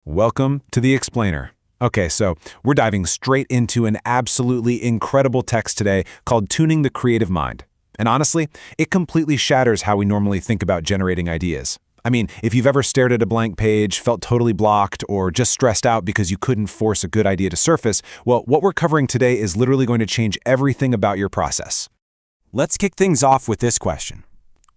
Welcome to The Explainer. Okay, so we're diving straight into an absolutely incredible text today called Tuning the Creative Mind. And honestly, it completely shatters how we normally think about generating ideas. I mean, if you've ever stared at a blank page, felt totally blocked, or just stressed out because you couldn't force a good idea to surface, well, what we're covering today is literally going to change everything about your process. Let's kick things off with this question.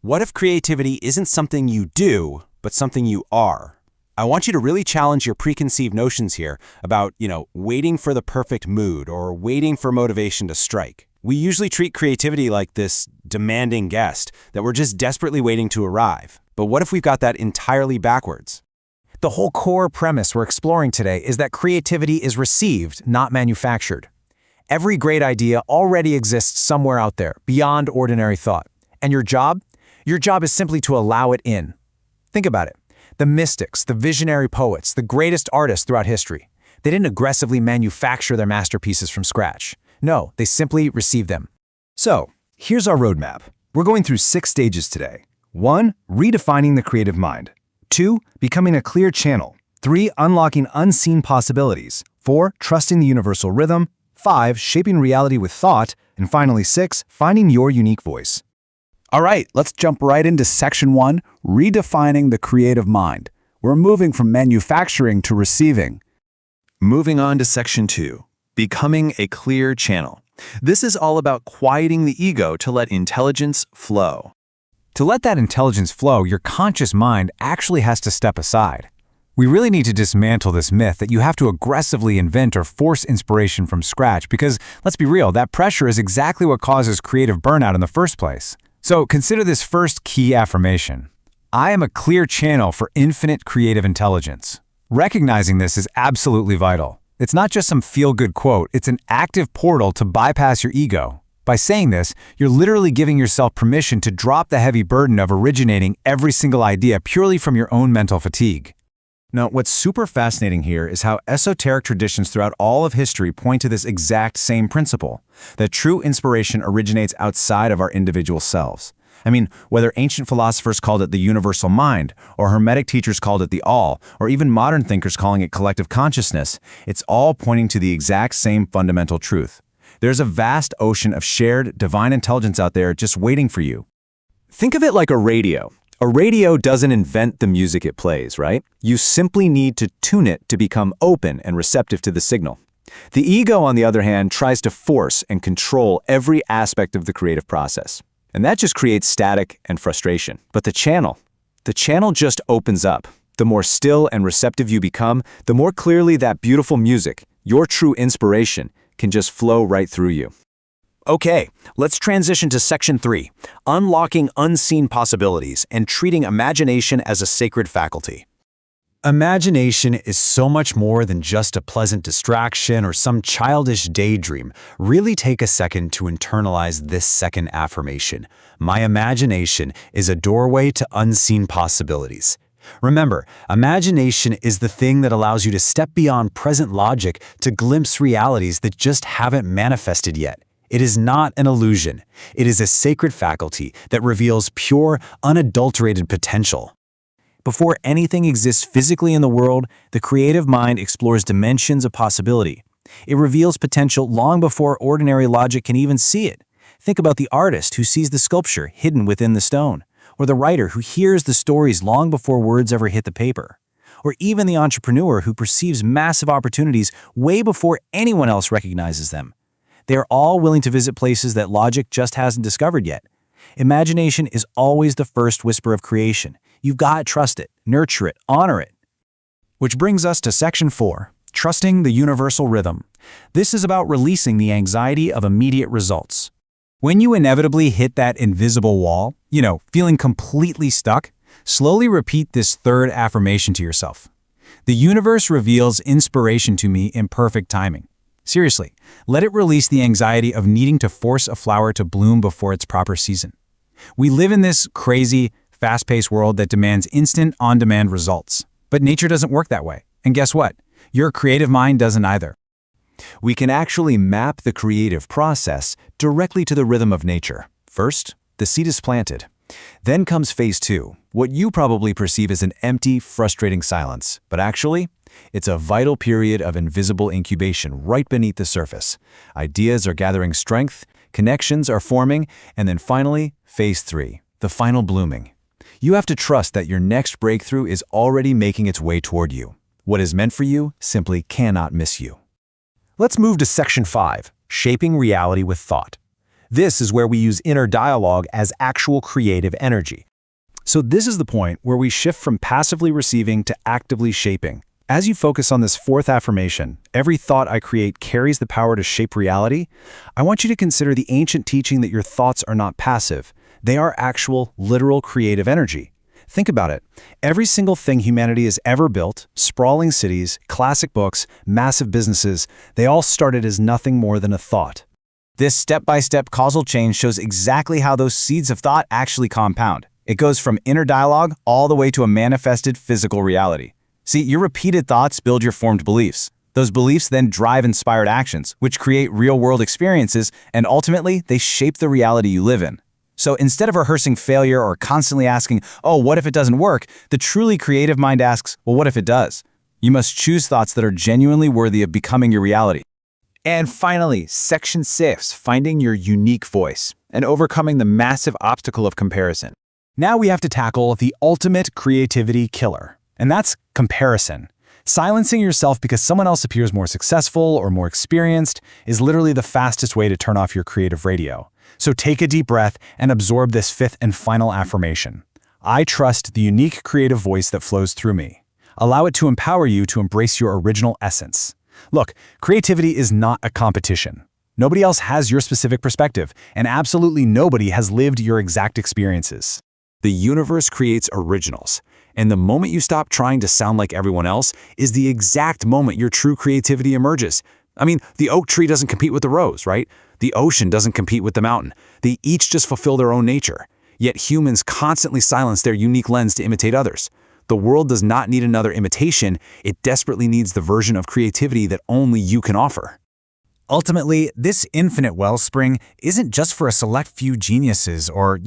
What if creativity isn't something you do, but something you are? I want you to really challenge your preconceived notions here about, waiting for the perfect mood or waiting for motivation to strike. We usually treat creativity like this demanding guest that we're just desperately waiting to arrive. But what if we've got that entirely backwards? The whole core premise we're exploring today is that creativity is received, not manufactured. Every great idea already exists somewhere out there, beyond ordinary thought. And your job? Your job is simply to allow it in. Think about it. The mystics, the visionary poets, the greatest artists throughout history, they didn't aggressively manufacture their masterpieces from scratch. No, they simply received them. So, here's our roadmap. We're going through 6 stages today. 1. Redefining the creative mind. 2. Becoming a clear channel. 3. Unlocking unseen possibilities. 4. Trusting the universal rhythm. 5. Shaping reality with thought. And finally 6. Finding your unique voice. All right, let's jump right into Section 1, redefining the creative mind. We're moving from manufacturing to receiving. Moving on to Section 2, becoming a clear channel. This is all about quieting the ego to let intelligence flow. To let that intelligence flow, your conscious mind actually has to step aside. We really need to dismantle this myth that you have to aggressively invent or force inspiration from scratch because, let's be real, that pressure is exactly what causes creative burnout in the first place. So consider this first key affirmation. I am a clear channel for infinite creative intelligence. Recognizing this is absolutely vital. It's not just some feel-good quote, it's an active portal to bypass your ego. By saying this, you're literally giving yourself permission to drop the heavy burden of originating every single idea purely from your own mental fatigue. Now, what's super fascinating here is how esoteric traditions throughout all of history point to this exact same principle, that true inspiration originates outside of our individual selves. I mean, whether ancient philosophers called it the universal mind, or Hermetic teachers called it the all, or even modern thinkers calling it collective consciousness, it's all pointing to the exact same fundamental truth. There's a vast ocean of shared divine intelligence out there just waiting for you. Think of it like a radio. A radio doesn't invent the music it plays, right? You simply need to tune it to become open and receptive to the signal. The ego, on the other hand, tries to force and control every aspect of the creative process. And that just creates static and frustration. But the channel just opens up. The more still and receptive you become, the more clearly that beautiful music, your true inspiration, can just flow right through you. Okay, let's transition to Section 3, unlocking unseen possibilities and treating imagination as a sacred faculty. Imagination is so much more than just a pleasant distraction or some childish daydream. Really take a second to internalize this second affirmation. My imagination is a doorway to unseen possibilities. Remember, imagination is the thing that allows you to step beyond present logic to glimpse realities that just haven't manifested yet. It is not an illusion. It is a sacred faculty that reveals pure, unadulterated potential. Before anything exists physically in the world, the creative mind explores dimensions of possibility. It reveals potential long before ordinary logic can even see it. Think about the artist who sees the sculpture hidden within the stone, or the writer who hears the stories long before words ever hit the paper, or even the entrepreneur who perceives massive opportunities way before anyone else recognizes them. They are all willing to visit places that logic just hasn't discovered yet. Imagination is always the first whisper of creation. You've got to trust it, nurture it, honor it. Which brings us to Section 4, trusting the universal rhythm. This is about releasing the anxiety of immediate results. When you inevitably hit that invisible wall, feeling completely stuck, slowly repeat this third affirmation to yourself. The universe reveals inspiration to me in perfect timing. Seriously, let it release the anxiety of needing to force a flower to bloom before its proper season. We live in this crazy, fast-paced world that demands instant, on-demand results. But nature doesn't work that way. And guess what? Your creative mind doesn't either. We can actually map the creative process directly to the rhythm of nature. First, the seed is planted. Then comes phase 2, what you probably perceive as an empty, frustrating silence. But actually, It's a vital period of invisible incubation right beneath the surface. Ideas are gathering strength, connections are forming, and then finally, phase 3, the final blooming. You have to trust that your next breakthrough is already making its way toward you. What is meant for you simply cannot miss you. Let's move to Section 5, Shaping Reality with Thought. This is where we use inner dialogue as actual creative energy. So this is the point where we shift from passively receiving to actively shaping. As you focus on this fourth affirmation, every thought I create carries the power to shape reality. I want you to consider the ancient teaching that your thoughts are not passive. They are actual, literal creative energy. Think about it. Every single thing humanity has ever built, sprawling cities, classic books, massive businesses, they all started as nothing more than a thought. This step-by-step causal chain shows exactly how those seeds of thought actually compound. It goes from inner dialogue all the way to a manifested physical reality. See, your repeated thoughts build your formed beliefs. Those beliefs then drive inspired actions, which create real-world experiences, and ultimately, they shape the reality you live in. So instead of rehearsing failure or constantly asking, oh, what if it doesn't work, the truly creative mind asks, well, what if it does? You must choose thoughts that are genuinely worthy of becoming your reality. And finally, Section 6, finding your unique voice and overcoming the massive obstacle of comparison. Now we have to tackle the ultimate creativity killer, and that's comparison. Silencing yourself because someone else appears more successful or more experienced is literally the fastest way to turn off your creative radio. So take a deep breath and absorb this fifth and final affirmation. I trust the unique creative voice that flows through me. Allow it to empower you to embrace your original essence. Look, creativity is not a competition. Nobody else has your specific perspective, and absolutely nobody has lived your exact experiences. The universe creates originals, and the moment you stop trying to sound like everyone else is the exact moment your true creativity emerges. I mean, the oak tree doesn't compete with the rose, right? The ocean doesn't compete with the mountain. They each just fulfill their own nature. Yet humans constantly silence their unique lens to imitate others. The world does not need another imitation. It desperately needs the version of creativity that only you can offer. Ultimately, this infinite wellspring isn't just for a select few geniuses or,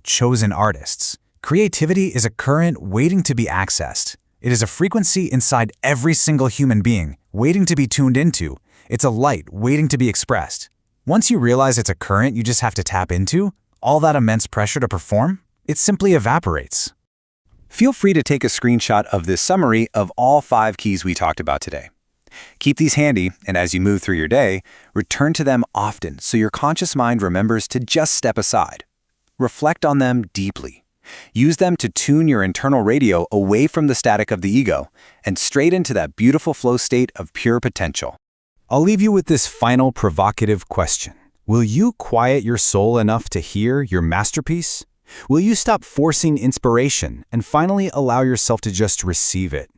chosen artists. Creativity is a current waiting to be accessed. It is a frequency inside every single human being, waiting to be tuned into. It's a light waiting to be expressed. Once you realize it's a current you just have to tap into, all that immense pressure to perform, it simply evaporates. Feel free to take a screenshot of this summary of all 5 keys we talked about today. Keep these handy, and as you move through your day, return to them often so your conscious mind remembers to just step aside. Reflect on them deeply. Use them to tune your internal radio away from the static of the ego and straight into that beautiful flow state of pure potential. I'll leave you with this final provocative question. Will you quiet your soul enough to hear your masterpiece? Will you stop forcing inspiration and finally allow yourself to just receive it?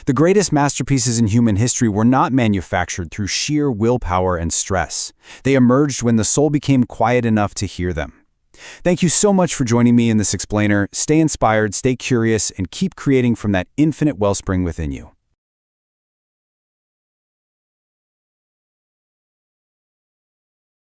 The greatest masterpieces in human history were not manufactured through sheer willpower and stress. They emerged when the soul became quiet enough to hear them. Thank you so much for joining me in this explainer. Stay inspired, stay curious, and keep creating from that infinite wellspring within you.